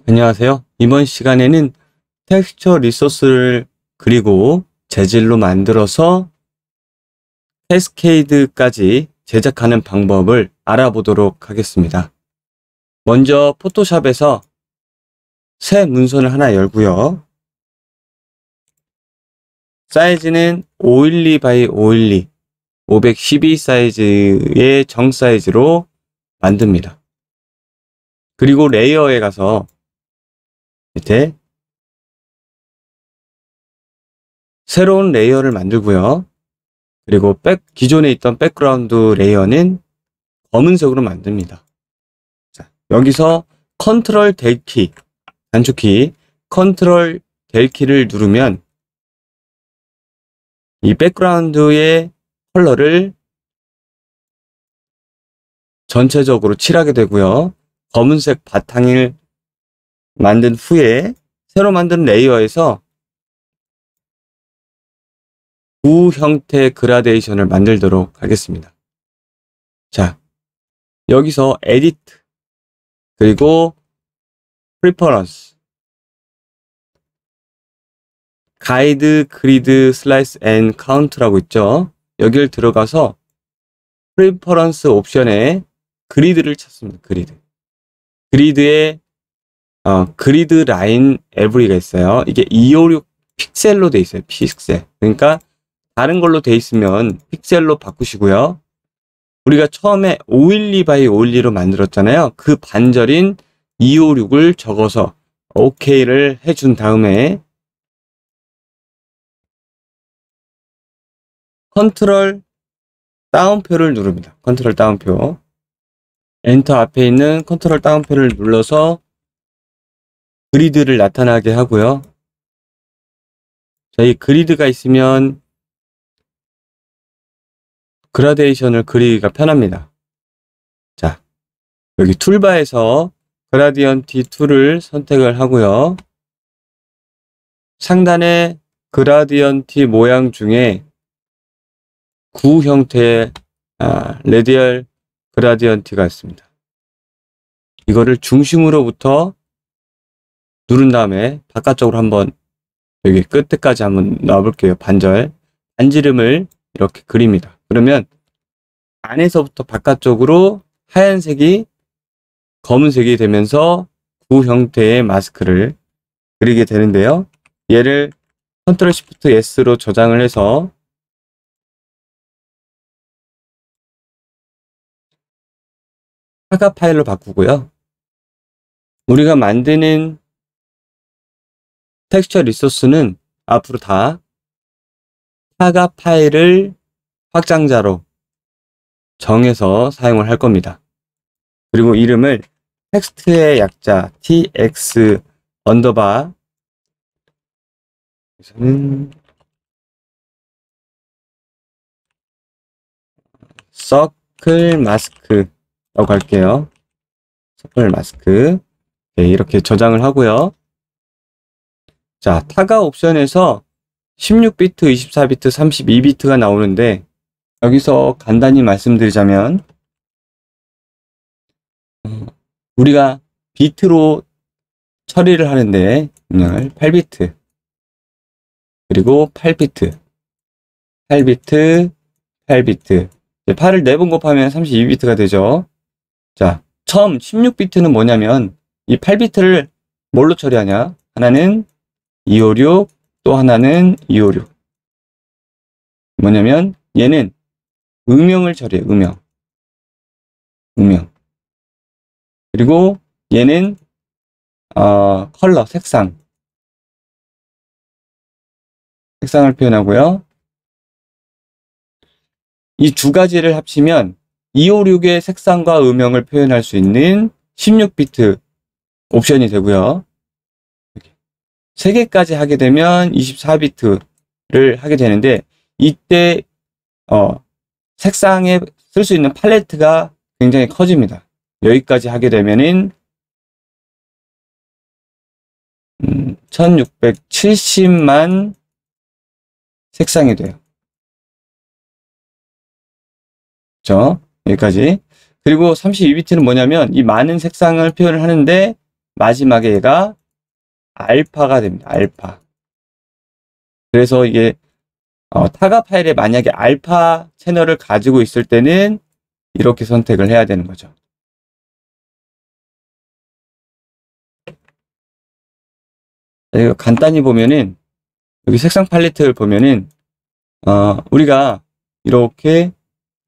안녕하세요. 이번 시간에는 텍스처 리소스를 그리고 재질로 만들어서 캐스케이드까지 제작하는 방법을 알아보도록 하겠습니다. 먼저 포토샵에서 새 문선을 하나 열고요. 사이즈는 512x512 512 사이즈의 정 사이즈로 만듭니다. 그리고 레이어에 가서 밑에 새로운 레이어를 만들고요. 그리고 기존에 있던 백그라운드 레이어는 검은색으로 만듭니다. 자, 여기서 컨트롤 델 키, 단축키 컨트롤 델 키를 누르면 이 백그라운드의 컬러를 전체적으로 칠하게 되고요. 검은색 바탕을 만든 후에 새로 만든 레이어에서 구 형태 그라데이션을 만들도록 하겠습니다. 자, 여기서 에디트 그리고 프리퍼런스 가이드 그리드 슬라이스 앤 카운트라고 있죠. 여기를 들어가서 프리퍼런스 옵션에 그리드를 찾습니다. 그리드에 그리드 라인 에브리가 있어요. 이게 256 픽셀로 돼 있어요. 픽셀. 그러니까 다른 걸로 돼 있으면 픽셀로 바꾸시고요. 우리가 처음에 512x512로 만들었잖아요. 그 반절인 256을 적어서 OK를 해준 다음에 컨트롤 다운표를 누릅니다. 컨트롤 다운표. 엔터 앞에 있는 컨트롤 다운표를 눌러서 그리드를 나타나게 하고요. 이 그리드가 있으면 그라데이션을 그리기가 편합니다. 자, 여기 툴바에서 그라디언트 툴을 선택을 하고요. 상단에 그라디언트 모양 중에 구 형태의 레디얼 그라디언트가 있습니다. 이거를 중심으로부터 누른 다음에 바깥쪽으로 한번 여기 끝에까지 한번 놔볼게요. 반지름을 이렇게 그립니다. 그러면 안에서부터 바깥쪽으로 하얀색이 검은색이 되면서 구 형태의 마스크를 그리게 되는데요. 얘를 컨트롤 시프트 S로 저장을 해서 사각 파일로 바꾸고요. 우리가 만드는 텍스처 리소스는 앞으로 다 사각 파일을 확장자로 정해서 사용을 할 겁니다. 그리고 이름을 텍스트의 약자 tx 언더바 여기서는 서클 마스크라고 할게요. 서클 마스크. 네, 이렇게 저장을 하고요. 자, 타가 옵션에서 16비트, 24비트, 32비트가 나오는데 여기서 간단히 말씀드리자면 우리가 비트로 처리를 하는데 그냥 8비트 그리고 8비트 8비트 8비트 8을 4번 곱하면 32비트가 되죠. 자, 처음 16비트는 뭐냐면 이 8비트를 뭘로 처리하냐? 하나는 256, 또 하나는 256. 뭐냐면 얘는 음영을 처리해. 음영. 그리고 얘는 컬러, 색상을 표현하고요. 이 두 가지를 합치면 256의 색상과 음영을 표현할 수 있는 16비트 옵션이 되고요. 3개까지 하게 되면 24비트를 하게 되는데 이때 색상에 쓸 수 있는 팔레트가 굉장히 커집니다. 여기까지 하게 되면은 1670만 색상이 돼요. 그렇죠? 여기까지. 그리고 32비트는 뭐냐면 이 많은 색상을 표현을 하는데 마지막에 얘가 알파가 됩니다. 알파. 그래서 이게 타가 파일에 만약에 알파 채널을 가지고 있을 때는 이렇게 선택을 해야 되는 거죠. 이거 간단히 보면은 여기 색상 팔레트를 보면은 우리가 이렇게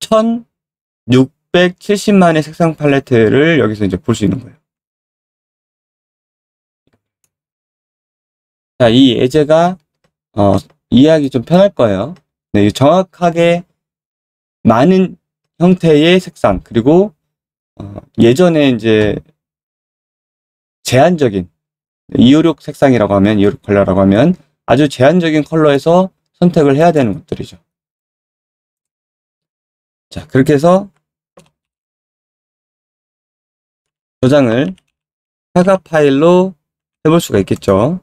1670만의 색상 팔레트를 여기서 이제 볼 수 있는 거예요. 자, 이 예제가 이해하기 좀 편할 거예요. 네, 정확하게 많은 형태의 색상, 그리고 예전에 이제 제한적인 256 색상이라고 하면, 256 컬러라고 하면 아주 제한적인 컬러에서 선택을 해야 되는 것들이죠. 자, 그렇게 해서 저장을 타가 파일로 해볼 수가 있겠죠.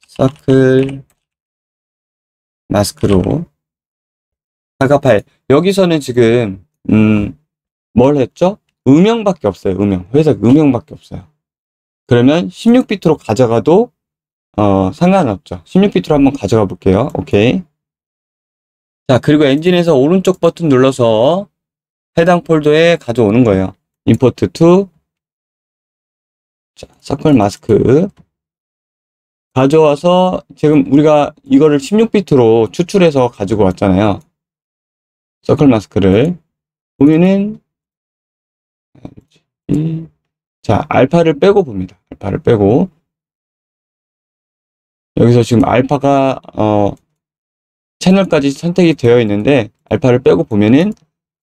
서클 마스크로 타가 파일. 여기서는 지금 뭘 했죠? 음영밖에 없어요. 회색 음영밖에 없어요. 그러면 16비트로 가져가도 상관없죠. 16비트로 한번 가져가 볼게요. 오케이. 자, 그리고 엔진에서 오른쪽 버튼 눌러서 해당 폴더에 가져오는 거예요. 임포트 투 서클 마스크 가져와서 지금 우리가 이거를 16비트로 추출해서 가지고 왔잖아요. 서클 마스크를 보면은 자, 알파를 빼고 봅니다. 알파를 빼고 여기서 지금 알파가 채널까지 선택이 되어 있는데 알파를 빼고 보면은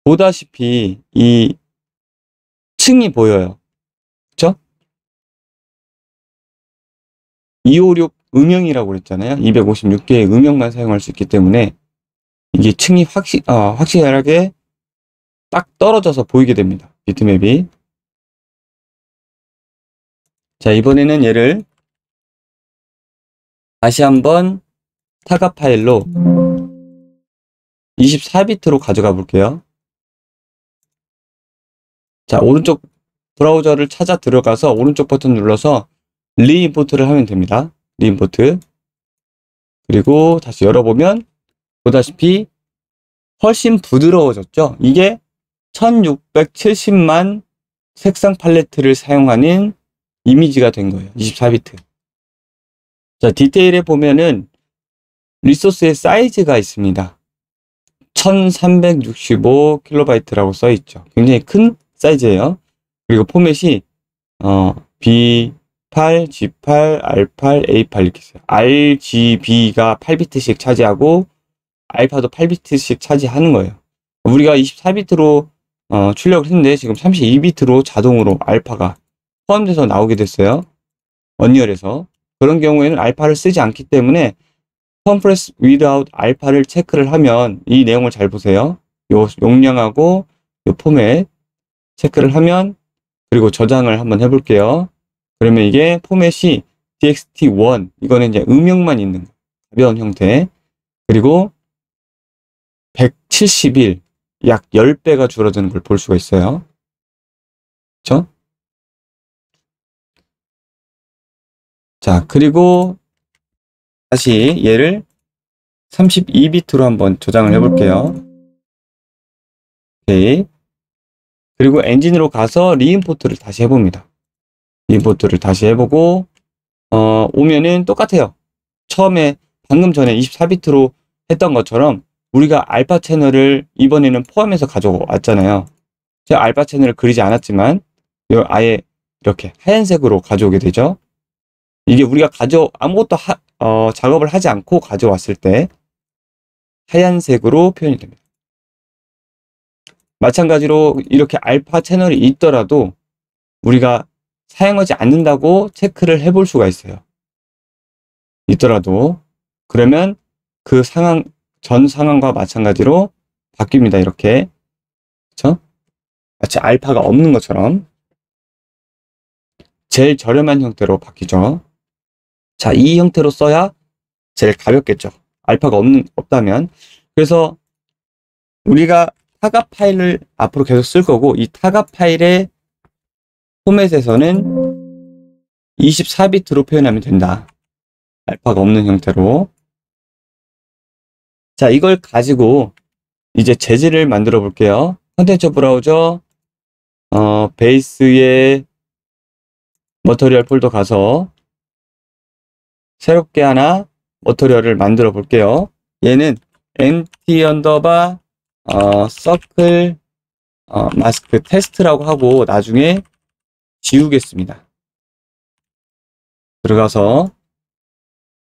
보다시피 이 층이 보여요. 그쵸? 256 음영이라고 그랬잖아요. 256개의 음영만 사용할 수 있기 때문에 이게 층이 확실하게 딱 떨어져서 보이게 됩니다. 비트맵이. 자, 이번에는 얘를 다시 한번 타가 파일로 24비트로 가져가 볼게요. 자, 오른쪽 브라우저를 찾아 들어가서 오른쪽 버튼 눌러서 리임포트를 하면 됩니다. 리임포트. 그리고 다시 열어보면 보다시피 훨씬 부드러워졌죠. 이게 1670만 색상 팔레트를 사용하는 이미지가 된 거예요. 24비트. 자, 디테일에 보면은 리소스의 사이즈가 있습니다. 1365kB라고 써 있죠. 굉장히 큰 사이즈예요. 그리고 포맷이 B8, G8, R8, A8 이렇게 있어요. RGB가 8비트씩 차지하고 알파도 8비트씩 차지하는 거예요. 우리가 24비트로 출력을 했는데 지금 32비트로 자동으로 알파가 포함돼서 나오게 됐어요. 언리얼에서. 그런 경우에는 알파를 쓰지 않기 때문에 compress without 알파를 체크를 하면 이 내용을 잘 보세요. 요 용량하고 요 포맷 체크를 하면, 그리고 저장을 한번 해볼게요. 그러면 이게 포맷이 txt1, 이거는 이제 음영만 있는 가벼운 형태, 그리고 171, 약 10배가 줄어드는 걸 볼 수가 있어요. 그쵸? 자, 그리고 다시 얘를 32비트로 한번 저장을 해볼게요. 오케이. 그리고 엔진으로 가서 리임포트를 다시 해봅니다. 리임포트를 다시 해보고 오면은 똑같아요. 처음에 방금 전에 24비트로 했던 것처럼 우리가 알파 채널을 이번에는 포함해서 가져왔잖아요. 제가 알파 채널을 그리지 않았지만 아예 이렇게 하얀색으로 가져오게 되죠. 이게 우리가 아무것도 작업을 하지 않고 가져왔을 때 하얀색으로 표현이 됩니다. 마찬가지로 이렇게 알파 채널이 있더라도 우리가 사용하지 않는다고 체크를 해볼 수가 있어요. 있더라도. 그러면 그 전 상황과 마찬가지로 바뀝니다. 이렇게. 그쵸? 마치 알파가 없는 것처럼 제일 저렴한 형태로 바뀌죠. 자, 이 형태로 써야 제일 가볍겠죠. 알파가 없다면. 그래서 우리가 타갑 파일을 앞으로 계속 쓸 거고, 이 타갑 파일의 포맷에서는 24비트로 표현하면 된다. 알파가 없는 형태로. 자, 이걸 가지고 이제 재질을 만들어 볼게요. 컨텐츠 브라우저, 베이스에 머터리얼 폴더 가서 새롭게 하나 머터리얼을 만들어 볼게요. 얘는 empty 언더바 서클 마스크 테스트라고 하고 나중에 지우겠습니다. 들어가서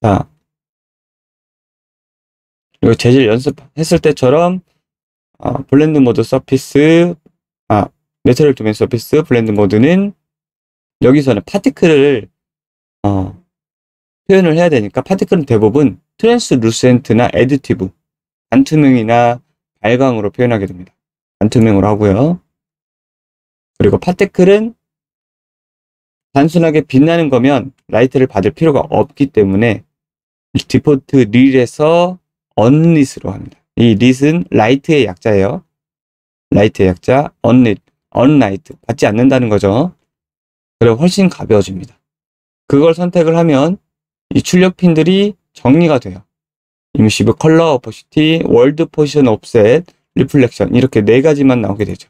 자, 이거 재질 연습했을 때처럼 블렌드 모드 서피스, 매트리얼 도메인 서피스 블렌드 모드는 여기서는 파티클을 표현을 해야 되니까, 파티클은 대부분 트랜스루센트나 애디티브, 반투명이나 발광으로 표현하게 됩니다. 반투명으로 하고요. 그리고 파티클은 단순하게 빛나는 거면 라이트를 받을 필요가 없기 때문에 디폴트 릴에서 언릿으로 합니다. 이 릿은 라이트의 약자예요. 라이트의 약자, 언릿, 언라이트, 받지 않는다는 거죠. 그리고 훨씬 가벼워집니다. 그걸 선택을 하면 이 출력 핀들이 정리가 돼요. 임시브 컬러, 오퍼시티, 월드 포지션 옵셋, 리플렉션, 이렇게 4가지만 나오게 되죠.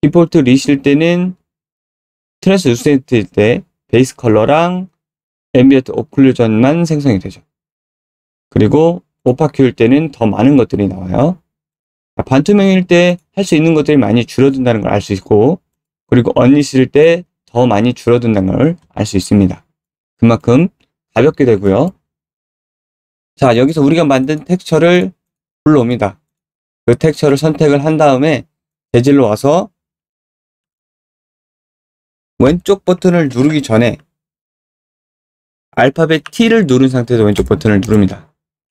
디폴트 릿일 때는 트랜스루센트일 때 베이스 컬러랑 앰비언트 오클루전만 생성이 되죠. 그리고 오파큐일 때는 더 많은 것들이 나와요. 반투명일 때 할 수 있는 것들이 많이 줄어든다는 걸 알 수 있고, 그리고 언릿일 때 더 많이 줄어든다는 걸 알 수 있습니다. 그만큼 가볍게 되고요. 자, 여기서 우리가 만든 텍스처를 불러옵니다. 그 텍스처를 선택을 한 다음에 재질로 와서 왼쪽 버튼을 누르기 전에 알파벳 T를 누른 상태에서 왼쪽 버튼을 누릅니다.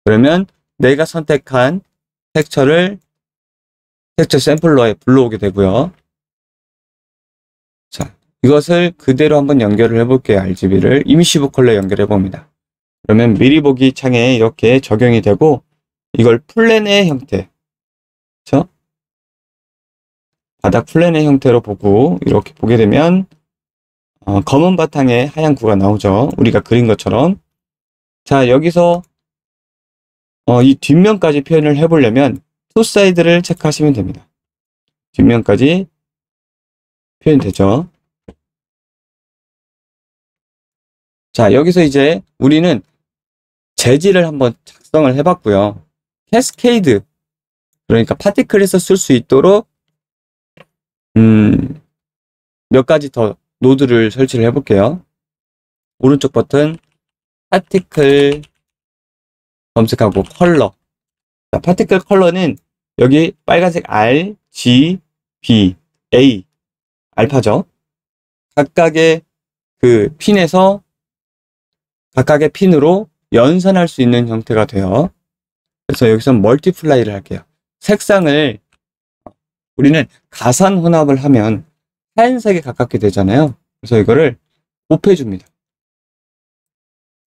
그러면 내가 선택한 텍스처를 텍스처 샘플러에 불러오게 되고요. 자, 이것을 그대로 한번 연결을 해볼게요. RGB를 임시브 컬러에 연결해 봅니다. 그러면 미리 보기 창에 이렇게 적용이 되고, 이걸 플랜의 형태, 그렇죠? 바닥 플랜의 형태로 보고 이렇게 보게 되면 검은 바탕에 하얀 구가 나오죠. 우리가 그린 것처럼. 자, 여기서 이 뒷면까지 표현을 해보려면 투 사이드를 체크하시면 됩니다. 뒷면까지 표현되죠. 자, 여기서 이제 우리는 재질을 한번 작성을 해봤고요. 캐스케이드, 그러니까 파티클에서 쓸 수 있도록 몇 가지 더 노드를 설치를 해볼게요. 오른쪽 버튼 파티클 검색하고 컬러. 자, 파티클 컬러는 여기 빨간색 R, G, B, A 알파죠. 각각의 그 핀에서 각각의 핀으로 연산할 수 있는 형태가 돼요. 그래서 여기서 멀티플라이를 할게요. 색상을 우리는 가산 혼합을 하면 하얀색에 가깝게 되잖아요. 그래서 이거를 곱해줍니다.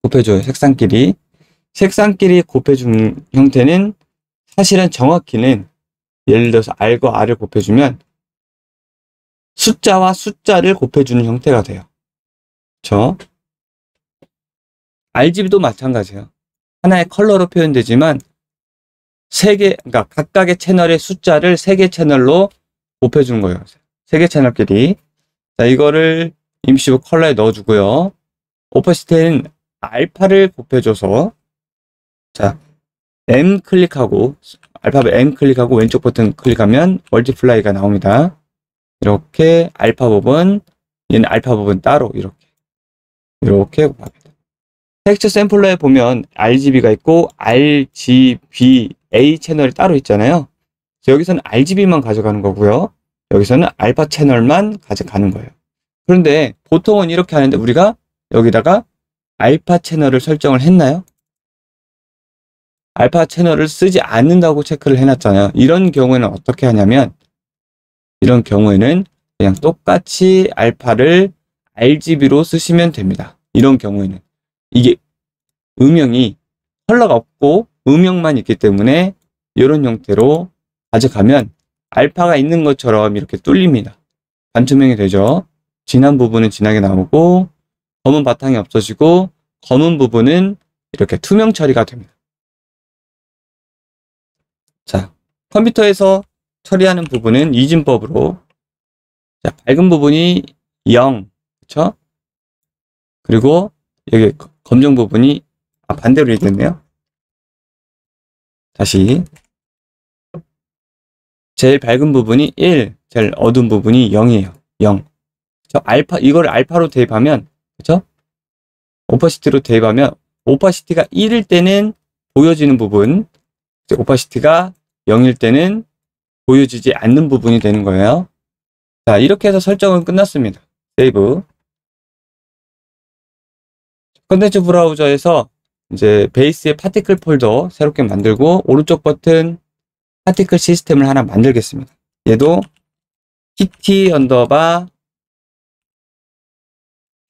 곱해줘요. 색상끼리 곱해준 형태는 사실은 정확히는 예를 들어서 R과 R을 곱해주면 숫자와 숫자를 곱해주는 형태가 돼요. 그렇죠? RGB도 마찬가지예요. 하나의 컬러로 표현되지만 그러니까 각각의 채널의 숫자를 3개 채널로 곱해주는 거예요. 3개 채널끼리. 자, 이거를 임시브 컬러에 넣어주고요. 오퍼시티는 알파를 곱해줘서, 자, M 클릭하고, 알파벳 M 클릭하고 왼쪽 버튼 클릭하면 멀티플라이가 나옵니다. 이렇게 알파 부분, 얘는 알파 부분 따로 이렇게 곱합니다. 텍스처 샘플러에 보면 RGB가 있고 RGBA 채널이 따로 있잖아요. 그래서 여기서는 RGB만 가져가는 거고요. 여기서는 알파 채널만 가져가는 거예요. 그런데 보통은 이렇게 하는데 우리가 여기다가 알파 채널을 설정을 했나요? 알파 채널을 쓰지 않는다고 체크를 해놨잖아요. 이런 경우에는 어떻게 하냐면, 이런 경우에는 그냥 똑같이 알파를 RGB로 쓰시면 됩니다. 이런 경우에는 이게 음영이 컬러가 없고 음영만 있기 때문에 이런 형태로 가져가면 알파가 있는 것처럼 이렇게 뚫립니다. 반투명이 되죠. 진한 부분은 진하게 나오고 검은 바탕이 없어지고 검은 부분은 이렇게 투명 처리가 됩니다. 자, 컴퓨터에서 처리하는 부분은 이진법으로, 자, 밝은 부분이 0, 그쵸? 그리고 여기 검정 부분이 반대로 얘기했네요. 다시, 제일 밝은 부분이 1, 제일 어두운 부분이 0이에요. 0. 이걸 알파로 대입하면, 그쵸? 오파시티로 대입하면, 오파시티가 1일 때는 보여지는 부분, 오파시티가 0일 때는 보여지지 않는 부분이 되는 거예요. 자, 이렇게 해서 설정은 끝났습니다. 세이브. 컨텐츠 브라우저에서 이제 베이스의 파티클 폴더 새롭게 만들고, 오른쪽 버튼 파티클 시스템을 하나 만들겠습니다. 얘도 pt 언더바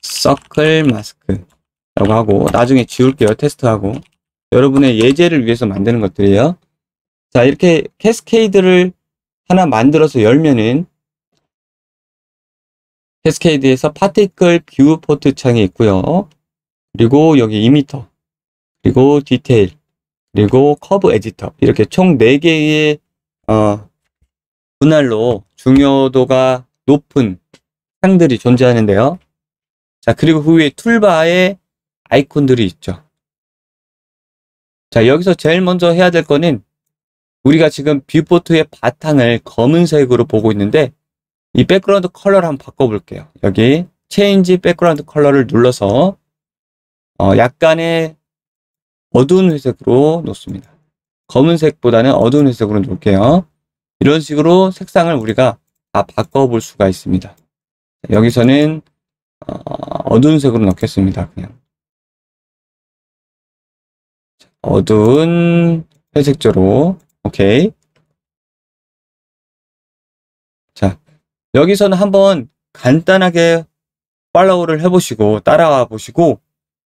서클 마스크 라고 하고, 나중에 지울게요. 테스트하고. 여러분의 예제를 위해서 만드는 것들이에요. 자, 이렇게 캐스케이드를 하나 만들어서 열면은 캐스케이드에서 파티클 뷰 포트 창이 있고요. 그리고 여기 이미터, 그리고 디테일, 그리고 커브 에디터, 이렇게 총 4개의 분할로 중요도가 높은 창들이 존재하는데요. 자, 그리고 그 위에 툴바에 아이콘들이 있죠. 자, 여기서 제일 먼저 해야 될 거는, 우리가 지금 뷰포트의 바탕을 검은색으로 보고 있는데, 이 백그라운드 컬러를 한번 바꿔볼게요. 여기 체인지 백그라운드 컬러를 눌러서 약간의 어두운 회색으로 놓습니다. 검은색보다는 어두운 회색으로 놓을게요. 이런 식으로 색상을 우리가 다 바꿔볼 수가 있습니다. 여기서는 어두운 색으로 넣겠습니다. 그냥 어두운 회색조로. 오케이. 자, 여기서는 한번 간단하게 팔로우를 해보시고 따라와 보시고,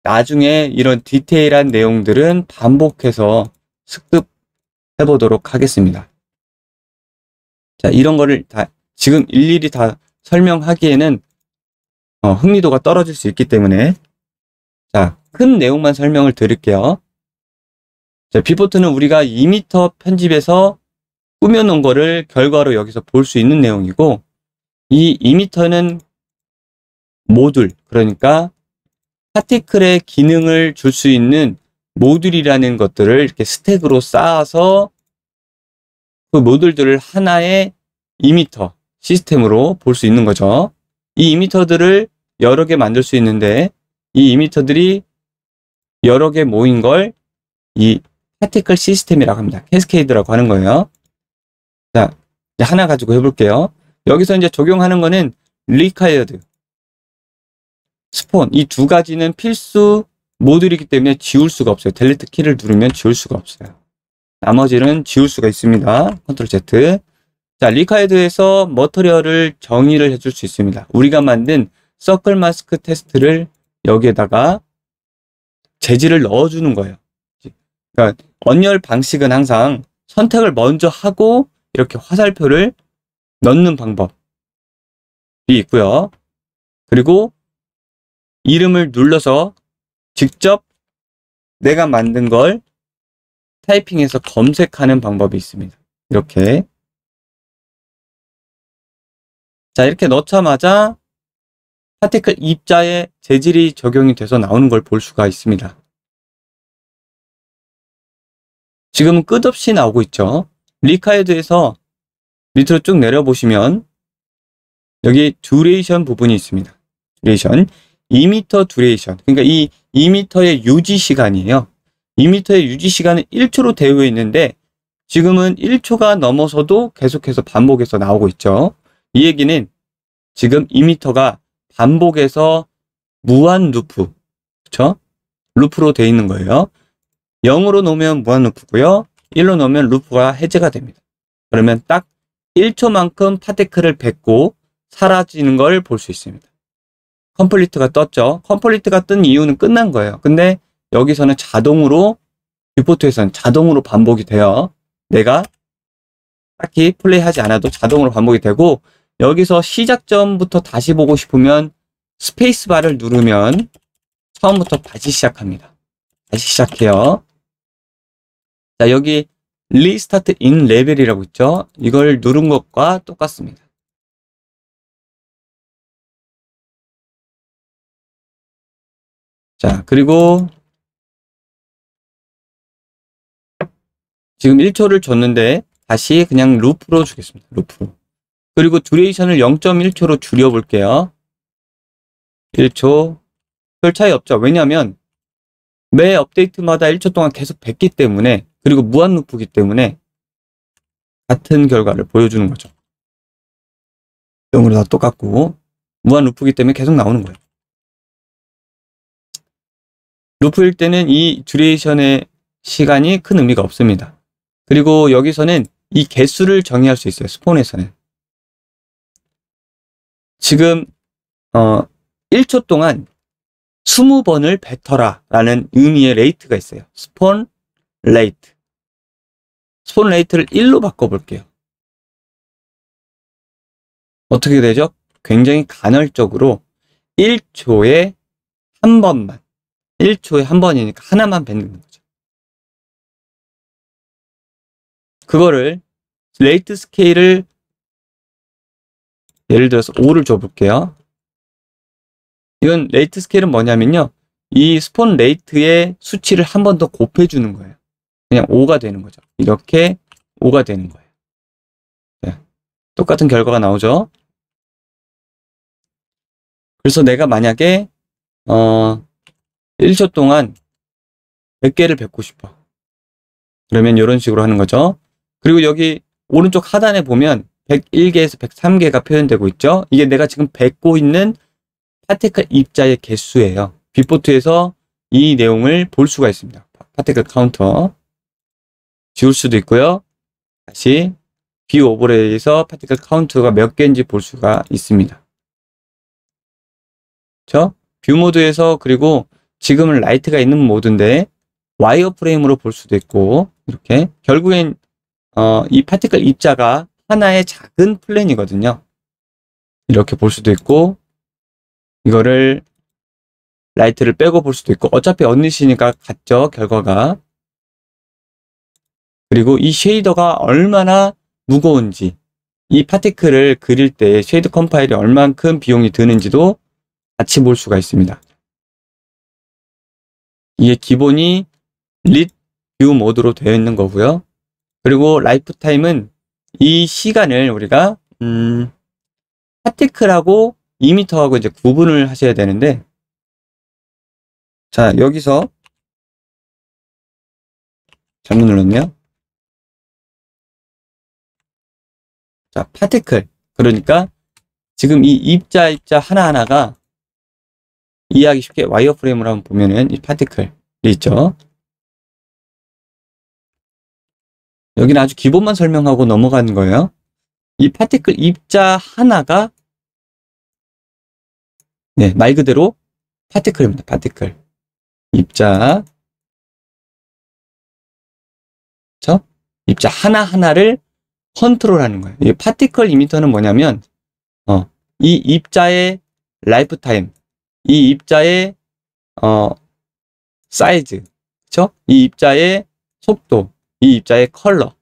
나중에 이런 디테일한 내용들은 반복해서 습득해 보도록 하겠습니다. 자, 이런 거를 다 지금 일일이 다 설명하기에는 흥미도가 떨어질 수 있기 때문에, 자, 큰 내용만 설명을 드릴게요. 자, 뷰포트는 우리가 2m 편집에서 꾸며놓은 거를 결과로 여기서 볼 수 있는 내용이고, 이 2m는 모듈, 그러니까 파티클의 기능을 줄 수 있는 모듈이라는 것들을 이렇게 스택으로 쌓아서 그 모듈들을 하나의 2m 시스템으로 볼 수 있는 거죠. 이 2m들을 여러 개 만들 수 있는데, 이 2m들이 여러 개 모인 걸 이 파티클 시스템이라고 합니다. 캐스케이드라고 하는 거예요. 자, 이제 하나 가지고 해볼게요. 여기서 이제 적용하는 거는 required, 스폰, 이 두 가지는 필수 모듈이기 때문에 지울 수가 없어요. 델리트 키를 누르면 지울 수가 없어요. 나머지는 지울 수가 있습니다. 컨트롤 Z. 자, required에서 머터리얼을 정의를 해줄 수 있습니다. 우리가 만든 서클 마스크 테스트를 여기에다가 재질을 넣어주는 거예요. 그러니까 언열 방식은 항상 선택을 먼저 하고 이렇게 화살표를 넣는 방법이 있고요. 그리고 이름을 눌러서 직접 내가 만든 걸 타이핑해서 검색하는 방법이 있습니다. 이렇게. 자, 이렇게 넣자마자 파티클 입자에 재질이 적용이 돼서 나오는 걸 볼 수가 있습니다. 지금은 끝없이 나오고 있죠. 리카이드에서 밑으로 쭉 내려보시면 여기 듀레이션 부분이 있습니다. 듀레이션, 2m 듀레이션. 그러니까 이 2m의 유지 시간이에요. 2m의 유지 시간은 1초로 되어 있는데 지금은 1초가 넘어서도 계속해서 반복해서 나오고 있죠. 이 얘기는 지금 2m가 반복해서 무한 루프, 그렇죠? 루프로 되어 있는 거예요. 0으로 놓으면 무한 루프고요. 1로 놓으면 루프가 해제가 됩니다. 그러면 딱 1초만큼 파티클을 뱉고 사라지는 걸 볼 수 있습니다. 컴플리트가 떴죠. 컴플리트가 뜬 이유는 끝난 거예요. 근데 여기서는 자동으로, 뷰포트에서는 자동으로 반복이 돼요. 내가 딱히 플레이하지 않아도 자동으로 반복이 되고, 여기서 시작점부터 다시 보고 싶으면 스페이스바를 누르면 처음부터 다시 시작합니다. 다시 시작해요. 자, 여기 리스타트 인 레벨이라고 있죠. 이걸 누른 것과 똑같습니다. 자, 그리고 지금 1초를 줬는데 다시 그냥 루프로 주겠습니다. 루프로. 그리고 듀레이션을 0.1초로 줄여볼게요. 1초. 별 차이 없죠. 왜냐하면 매 업데이트마다 1초 동안 계속 뱉기 때문에, 그리고 무한 루프이기 때문에 같은 결과를 보여주는 거죠. 0으로 다 똑같고 무한 루프이기 때문에 계속 나오는 거예요. 루프일 때는 이 듀레이션의 시간이 큰 의미가 없습니다. 그리고 여기서는 이 개수를 정의할 수 있어요. 스폰에서는. 지금 1초 동안 20번을 뱉어라 라는 의미의 레이트가 있어요. 스폰 레이트. 스폰 레이트를 1로 바꿔볼게요. 어떻게 되죠? 굉장히 간헐적으로 1초에 한 번만, 1초에 한 번이니까 하나만 뱉는 거죠. 그거를 레이트 스케일을 예를 들어서 5를 줘볼게요. 이건 레이트 스케일은 뭐냐면요, 이 스폰 레이트의 수치를 한 번 더 곱해주는 거예요. 그냥 5가 되는 거죠. 이렇게 5가 되는 거예요. 네. 똑같은 결과가 나오죠. 그래서 내가 만약에 1초 동안 100개를 뱉고 싶어. 그러면 이런 식으로 하는 거죠. 그리고 여기 오른쪽 하단에 보면 101개에서 103개가 표현되고 있죠. 이게 내가 지금 뱉고 있는 파티클 입자의 개수예요. 빅포트에서 이 내용을 볼 수가 있습니다. 파티클 카운터 지울 수도 있고요. 다시 뷰 오버레이에서 파티클 카운트가 몇 개인지 볼 수가 있습니다. 그렇죠? 뷰 모드에서, 그리고 지금은 라이트가 있는 모드인데 와이어 프레임으로 볼 수도 있고, 이렇게 결국엔 이 파티클 입자가 하나의 작은 플랜이거든요. 이렇게 볼 수도 있고, 이거를 라이트를 빼고 볼 수도 있고, 어차피 언릿이니까 같죠, 결과가. 그리고 이 쉐이더가 얼마나 무거운지, 이 파티클을 그릴 때 쉐이드 컴파일이 얼만큼 비용이 드는지도 같이 볼 수가 있습니다. 이게 기본이 릿 뷰 모드로 되어 있는 거고요. 그리고 라이프 타임은 이 시간을 우리가 파티클하고 이미터하고 이제 구분을 하셔야 되는데, 자, 여기서 잘못 눌렀네요. 자, 파티클. 그러니까 지금 이 입자 하나하나가 이해하기 쉽게 와이어 프레임으로 한번 보면은 이 파티클이 있죠. 여기는 아주 기본만 설명하고 넘어가는 거예요. 이 파티클 입자 하나가, 네, 말 그대로 파티클입니다. 파티클. 입자. 그렇죠? 입자 하나하나를 컨트롤하는 거예요. 이 파티클 이미터는 뭐냐면 이 입자의 라이프 타임, 이 입자의 사이즈, 그렇죠? 이 입자의 속도, 이 입자의 컬러,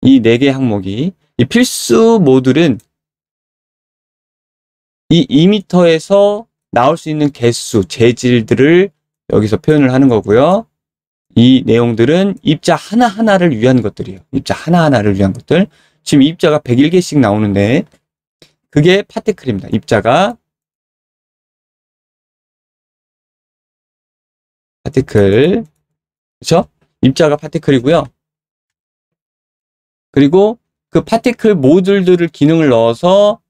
이 4개 항목이, 이 필수 모듈은 이 이미터에서 나올 수 있는 개수, 재질들을 여기서 표현을 하는 거고요. 이 내용들은 입자 하나하나를 위한 것들이에요. 입자 하나하나를 위한 것들. 지금 입자가 101개씩 나오는데 그게 파티클입니다. 입자가 파티클, 그렇죠? 입자가 파티클이고요. 그리고 그 파티클 모듈들을 기능을 넣어서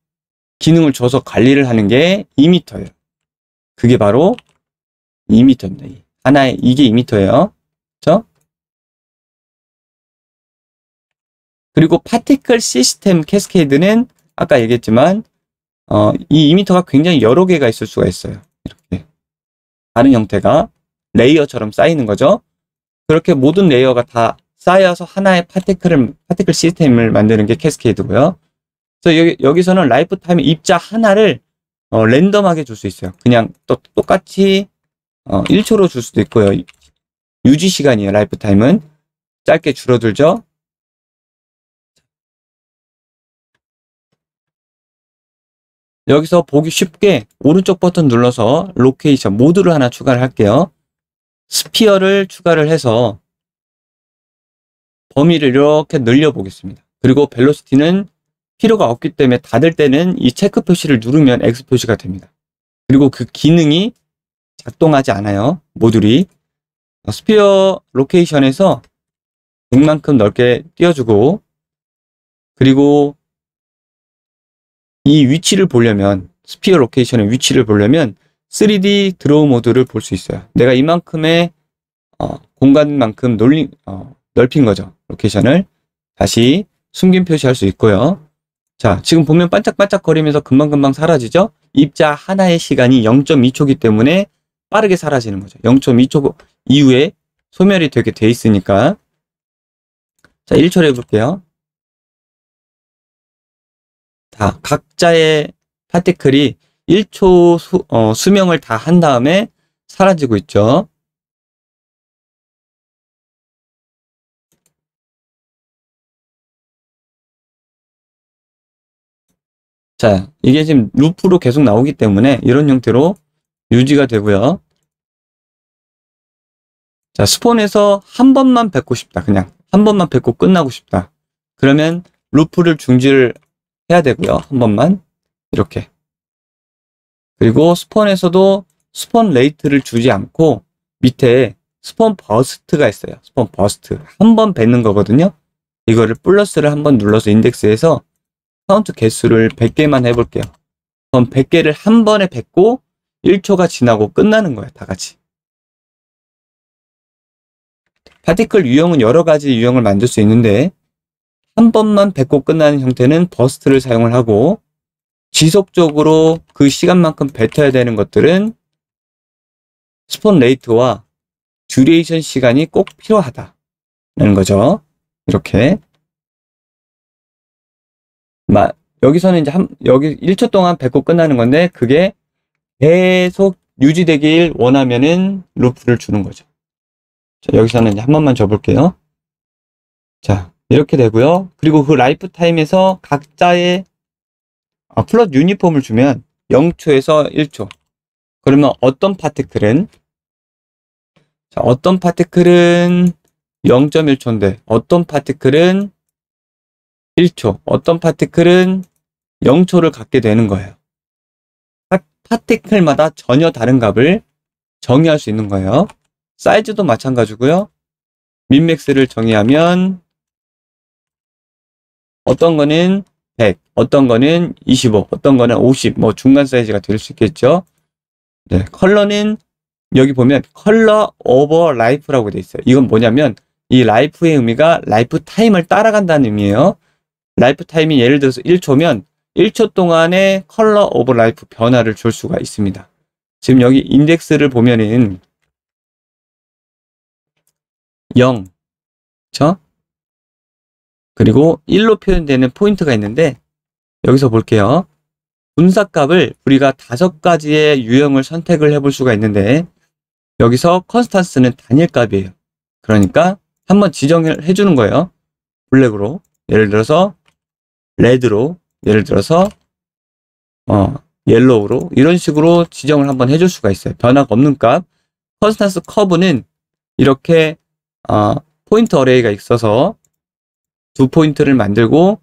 기능을 줘서 관리를 하는 게 이미터예요. 그게 바로 이미터입니다. 하나의 이게 이미터예요. 그렇죠? 그리고 파티클 시스템 캐스케이드는 아까 얘기했지만 이 이미터가 굉장히 여러 개가 있을 수가 있어요. 이렇게 다른 형태가 레이어처럼 쌓이는 거죠. 그렇게 모든 레이어가 다 쌓여서 하나의 파티클 시스템을 만드는 게 캐스케이드고요. 그래서 여기서는 라이프 타임 입자 하나를 랜덤하게 줄 수 있어요. 그냥 또 똑같이 1초로 줄 수도 있고요. 유지 시간이에요. 라이프 타임은 짧게 줄어들죠. 여기서 보기 쉽게 오른쪽 버튼 눌러서 로케이션 모드를 하나 추가를 할게요. 스피어를 추가를 해서 범위를 이렇게 늘려 보겠습니다. 그리고 벨로시티는 필요가 없기 때문에 닫을 때는 이 체크 표시를 누르면 X 표시가 됩니다. 그리고 그 기능이 작동하지 않아요. 모듈이. 스피어 로케이션에서 100만큼 넓게 띄워주고, 그리고 이 위치를 보려면, 스피어 로케이션의 위치를 보려면 3D 드로우 모드를 볼 수 있어요. 내가 이만큼의 공간만큼 넓힌 거죠. 로케이션을 다시 숨김 표시할 수 있고요. 자, 지금 보면 반짝반짝 거리면서 금방금방 사라지죠? 입자 하나의 시간이 0.2초이기 때문에 빠르게 사라지는 거죠. 0.2초 이후에 소멸이 되게 돼 있으니까. 자, 1초로 해볼게요. 다 각자의 파티클이 1초 수명을 다 한 다음에 사라지고 있죠. 자, 이게 지금 루프로 계속 나오기 때문에 이런 형태로 유지가 되고요. 자, 스폰에서 한 번만 뱉고 싶다. 그냥 한 번만 뱉고 끝나고 싶다. 그러면 루프를 중지를 해야 되고요. 한 번만 이렇게. 그리고 스폰에서도 스폰 레이트를 주지 않고 밑에 스폰 버스트가 있어요. 스폰 버스트. 한 번 뱉는 거거든요. 이거를 플러스를 한번 눌러서 인덱스에서 카운트 개수를 100개만 해볼게요. 그럼 100개를 한 번에 뱉고 1초가 지나고 끝나는 거예요. 다 같이. 파티클 유형은 여러 가지 유형을 만들 수 있는데 한 번만 뱉고 끝나는 형태는 버스트를 사용을 하고, 지속적으로 그 시간만큼 뱉어야 되는 것들은 스폰 레이트와 듀레이션 시간이 꼭 필요하다는 거죠. 이렇게. 여기서는 이제 여기 1초 동안 뱉고 끝나는 건데, 그게 계속 유지되길 원하면은 루프를 주는 거죠. 자, 여기서는 이제 한 번만 줘볼게요. 자, 이렇게 되고요. 그리고 그 라이프 타임에서 각자의 플롯 유니폼을 주면 0초에서 1초. 그러면 어떤 파티클은 0.1초인데 어떤 파티클은 1초, 어떤 파티클은 0초를 갖게 되는 거예요. 각 파티클마다 전혀 다른 값을 정의할 수 있는 거예요. 사이즈도 마찬가지고요. 민맥스를 정의하면 어떤 거는 100, 어떤 거는 25, 어떤 거는 50, 뭐 중간 사이즈가 될 수 있겠죠. 네, 컬러는 여기 보면 컬러 오버 라이프라고 돼 있어요. 이건 뭐냐면 이 라이프의 의미가 라이프 타임을 따라간다는 의미예요. 라이프 타임이 예를 들어서 1초면 1초 동안의 컬러 오버 라이프 변화를 줄 수가 있습니다. 지금 여기 인덱스를 보면은 0, 그쵸? 그리고 1로 표현되는 포인트가 있는데 여기서 볼게요. 분사값을 우리가 5가지의 유형을 선택을 해볼 수가 있는데 여기서 컨스탄스는 단일값이에요. 그러니까 한번 지정을 해주는 거예요. 블랙으로, 예를 들어서 레드로, 예를 들어서 옐로우로, 이런 식으로 지정을 한번 해줄 수가 있어요. 변화가 없는 값. 컨스탄스 커브는 이렇게 포인트 어레이가 있어서 두 포인트를 만들고,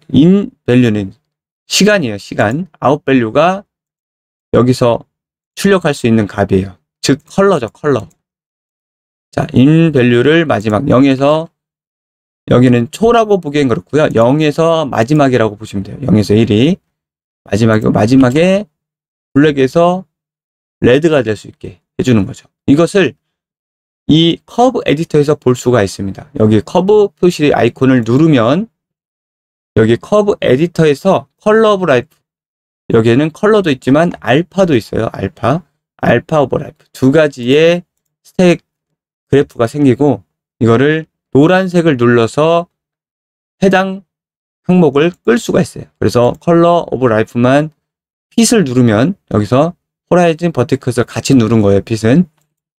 인 밸류는 시간이에요. 시간. 아웃 밸류가 여기서 출력할 수 있는 값이에요. 즉 컬러죠. 컬러. 자, 인 밸류를 마지막 0에서, 여기는 초라고 보기엔 그렇고요. 0에서 마지막이라고 보시면 돼요. 0에서 1이 마지막에 블랙에서 레드가 될 수 있게 해주는 거죠. 이것을 이 커브 에디터에서 볼 수가 있습니다. 여기 커브 표시 아이콘을 누르면 여기 커브 에디터에서 컬러 오브 라이프, 여기에는 컬러도 있지만 알파도 있어요. 알파 오브 라이프. 두 가지의 스택 그래프가 생기고, 이거를 노란색을 눌러서 해당 항목을 끌 수가 있어요. 그래서 컬러 오브 라이프만 핏을 누르면 여기서 호라이즌 버티컬을 같이 누른 거예요. 핏은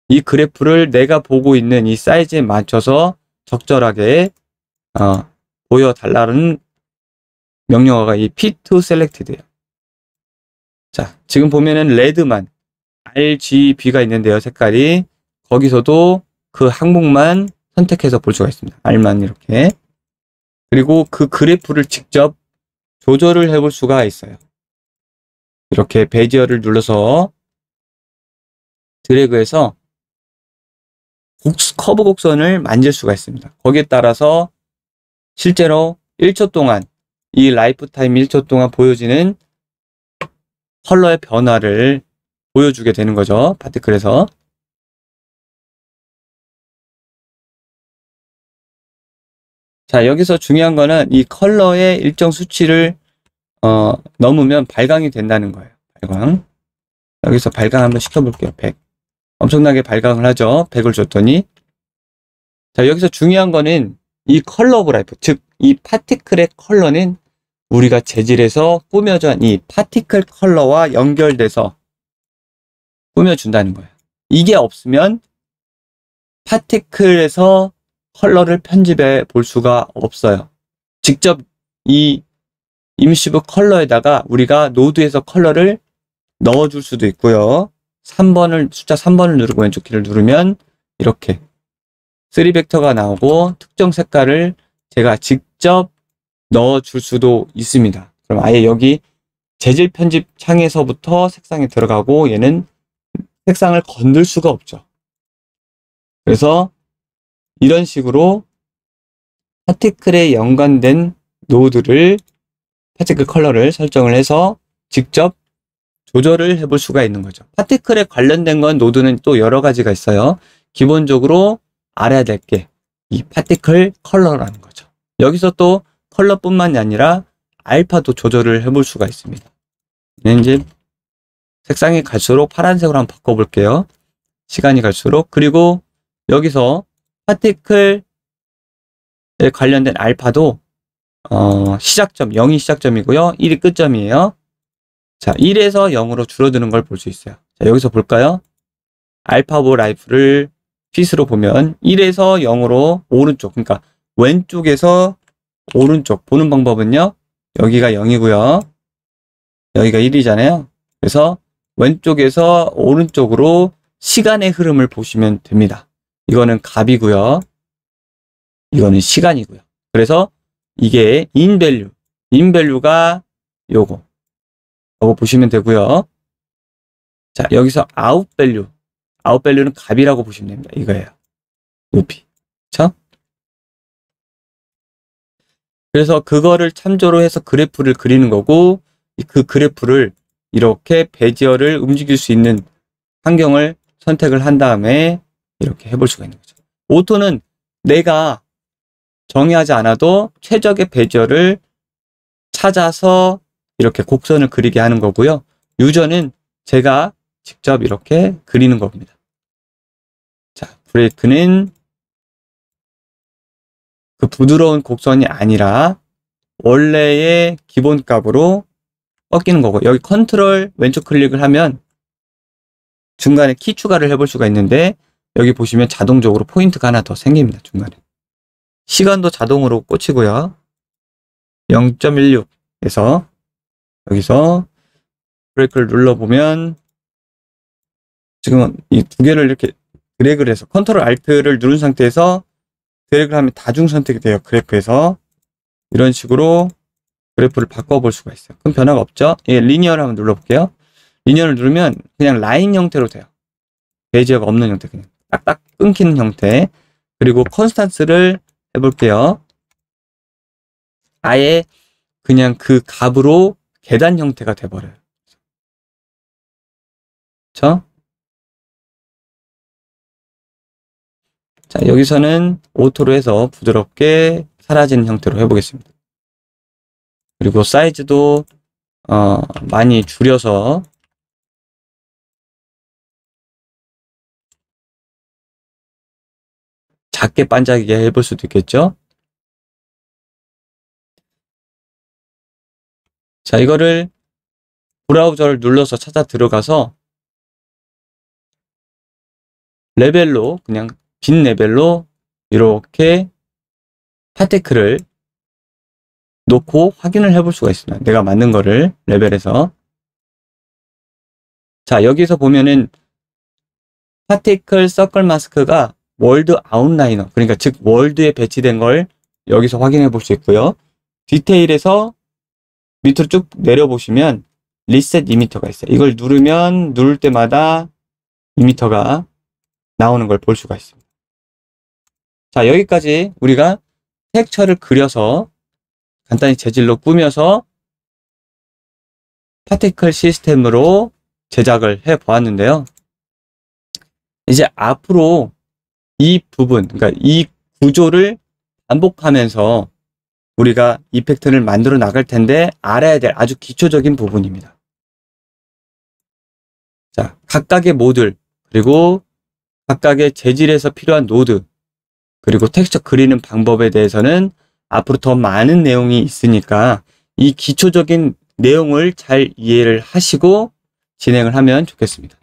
이 그래프를 내가 보고 있는 이 사이즈에 맞춰서 적절하게 보여달라는 명령어가 이 fit to selected예요. 자, 지금 보면은 레드만 RGB가 있는데요. 색깔이 거기서도 그 항목만 선택해서 볼 수가 있습니다. R만 이렇게. 그리고 그 그래프를 직접 조절을 해볼 수가 있어요. 이렇게 베지어를 눌러서 드래그해서 커브 곡선을 만질 수가 있습니다. 거기에 따라서 실제로 1초 동안 이 라이프 타임 1초 동안 보여지는 컬러의 변화를 보여주게 되는 거죠. 파티클에서. 자, 여기서 중요한 거는 이 컬러의 일정 수치를 넘으면 발광이 된다는 거예요. 발광. 여기서 발광 한번 시켜볼게요. 100. 엄청나게 발광을 하죠. 100을 줬더니. 자, 여기서 중요한 거는 이 컬러 오브 라이프, 즉 이 파티클의 컬러는 우리가 재질에서 꾸며준 이 파티클 컬러와 연결돼서 꾸며준다는 거예요. 이게 없으면 파티클에서 컬러를 편집해 볼 수가 없어요. 직접 이 임시브 컬러에다가 우리가 노드에서 컬러를 넣어줄 수도 있고요. 숫자 3번을 누르고 왼쪽 키를 누르면 이렇게 3벡터가 나오고 특정 색깔을 제가 직접 넣어줄 수도 있습니다. 그럼 아예 여기 재질 편집 창에서부터 색상이 들어가고 얘는 색상을 건들 수가 없죠. 그래서 이런 식으로 파티클에 연관된 노드를 파티클 컬러를 설정을 해서 직접 조절을 해볼 수가 있는 거죠. 파티클에 관련된 건 노드는 또 여러 가지가 있어요. 기본적으로 알아야 될 게 이 파티클 컬러라는 거죠. 여기서 또 컬러뿐만이 아니라 알파도 조절을 해볼 수가 있습니다. 이제 색상이 갈수록 파란색으로 한번 바꿔볼게요. 시간이 갈수록. 그리고 여기서 파티클에 관련된 알파도 시작점, 0이 시작점이고요. 1이 끝점이에요. 자, 1에서 0으로 줄어드는 걸 볼 수 있어요. 자, 여기서 볼까요? 알파 오브 라이프를 핏으로 보면 1에서 0으로 오른쪽, 그러니까 왼쪽에서 오른쪽 보는 방법은요. 여기가 0이고요. 여기가 1이잖아요. 그래서 왼쪽에서 오른쪽으로 시간의 흐름을 보시면 됩니다. 이거는 값이고요. 이거는 시간이고요. 그래서 이게 인밸류가 요거 보시면 되고요. 자, 여기서 아웃밸류는 값이라고 보시면 됩니다. 이거예요. 높이. 그렇죠? 그래서 그거를 참조로 해서 그래프를 그리는 거고 그 그래프를 이렇게 베지어를 움직일 수 있는 환경을 선택을 한 다음에 이렇게 해볼 수가 있는 거죠. 오토는 내가 정의하지 않아도 최적의 베지어를 찾아서 이렇게 곡선을 그리게 하는 거고요. 유저는 제가 직접 이렇게 그리는 겁니다. 자, 브레이크는 그 부드러운 곡선이 아니라 원래의 기본값으로 꺾이는 거고 여기 컨트롤 왼쪽 클릭을 하면 중간에 키 추가를 해볼 수가 있는데 여기 보시면 자동적으로 포인트가 하나 더 생깁니다. 중간에. 시간도 자동으로 꽂히고요. 0.16에서 여기서 브레이크를 눌러보면 지금 이 두 개를 이렇게 드래그를 해서 컨트롤 알트를 누른 상태에서 드래그를 하면 다중 선택이 돼요. 그래프에서 이런 식으로 그래프를 바꿔볼 수가 있어요. 큰 변화가 없죠? 예, 리니어를 한번 눌러볼게요. 리니어를 누르면 그냥 라인 형태로 돼요. 베지어가 없는 형태, 그냥 딱딱 끊기는 형태. 그리고 컨스탄스를 해볼게요. 아예 그냥 그 값으로 계단 형태가 돼버려요. 그렇죠? 자, 여기서는 오토로 해서 부드럽게 사라지는 형태로 해보겠습니다. 그리고 사이즈도 많이 줄여서 작게 반짝이게 해볼 수도 있겠죠. 자, 이거를 브라우저를 눌러서 찾아 들어가서 레벨로, 그냥 빈 레벨로 이렇게 파티클을 놓고 확인을 해볼 수가 있습니다. 내가 만든 거를 레벨에서. 자, 여기서 보면은 파티클 서클 마스크가 월드 아웃라이너, 그러니까 즉 월드에 배치된 걸 여기서 확인해 볼 수 있고요. 디테일에서 밑으로 쭉 내려보시면 리셋 이미터가 있어요. 이걸 누를 때마다 이미터가 나오는 걸 볼 수가 있습니다. 자, 여기까지 우리가 텍스처를 그려서 간단히 재질로 꾸며서 파티클 시스템으로 제작을 해 보았는데요. 이제 앞으로 이 부분, 그러니까 이 구조를 반복하면서 우리가 이펙트를 만들어 나갈 텐데 알아야 될 아주 기초적인 부분입니다. 자, 각각의 모듈, 그리고 각각의 재질에서 필요한 노드, 그리고 텍스처 그리는 방법에 대해서는 앞으로 더 많은 내용이 있으니까 이 기초적인 내용을 잘 이해를 하시고 진행을 하면 좋겠습니다.